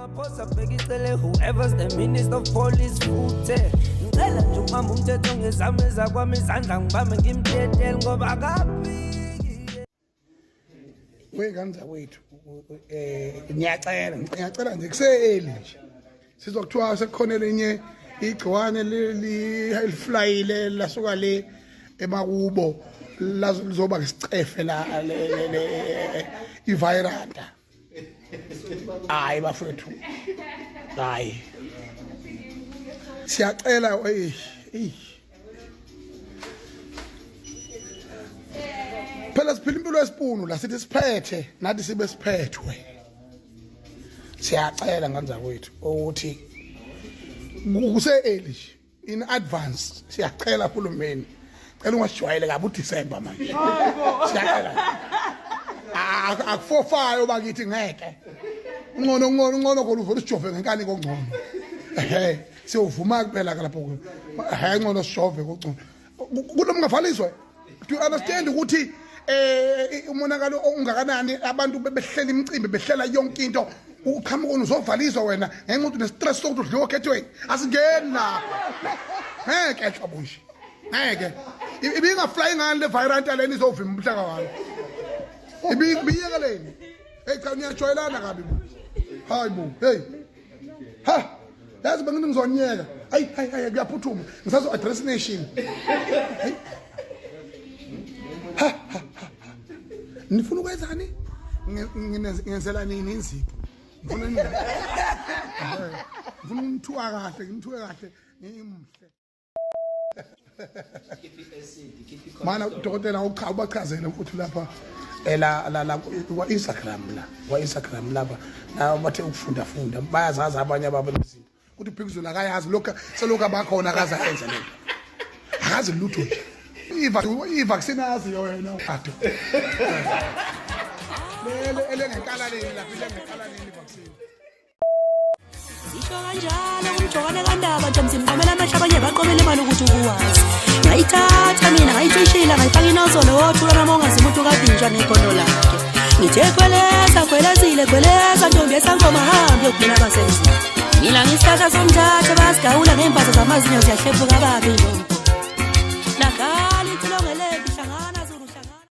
Ramaphosa bhekisele whoever's the minister of police futhe ngicela nje umama umthetho ngezame zakwami izandla ngibambe ngimthethe ngoba kaphiki wekanza wethu ngiyacela nje kuseli nje sizokuthiwa sekukhonela inye igciwane eliflyile lasuka le emakubo lizoba ngisicefe la iviranda hayi bafethu hayi siyacela phela siphila impilo yesipunu la sithi siphethe nathi sibe siphethwe siyacela nganza kwethu ukuthi kuse-early in advance siyacela uhulumeni cela ungasijwayele kabi uDisemba manje siyacela akufofayo bakithi ngeke ngcono khona uvula sijove ngenkani kongcono siyovuma kuphela lapho ngcono sijove kongcono kulo mngavaliswe. Do you understand ukuthi umonakalo ungakanani abantu behlela imicimbi behlela yonke into uqhamuka uzovaliswa wena ngenxa ukuthi nestress sokuthi udliwa okhethweni asingeni la ngeke xabushe ngeke ibingafly ngani le virant leni izovima umhlaka wami ibiyekeleni cha niyajwayelana kabi hayi bo hey ha yazi bengini ngizonyeka hayi kuyaphuthuma ngisazo address nation nifuna ukwenzani ngenzela nini inzipho ngifuna nini ngifuna ngimthuka kahle ngimhle mana udokotela ubachazela mfuthu lapha Instagram lapha la bathe ukufunda bayazazi abanye ababo izinto ukuthi uphikizwe la kayazi lokho selokho abakhona akaza enza lento akazi lutho nje i-vaccine yaziyo wena uqado elengekala leni lapha elengekala leni vaccine isho kanjalo umjokane kandaba nje mzimqomela amehlo abanye baqomela imali ukuthi ukuwazi ngayithatha mina ngayitshishila ngayifaka inozolo wothula noma ungazi umuntu kavinjwa negono lakhe ngithe khweleza ntombi esangoma hambe yokuphela abasemzini mina ngisihlanhla somthatha basigawula ngempahla zamazinyo ziyahlephuka babi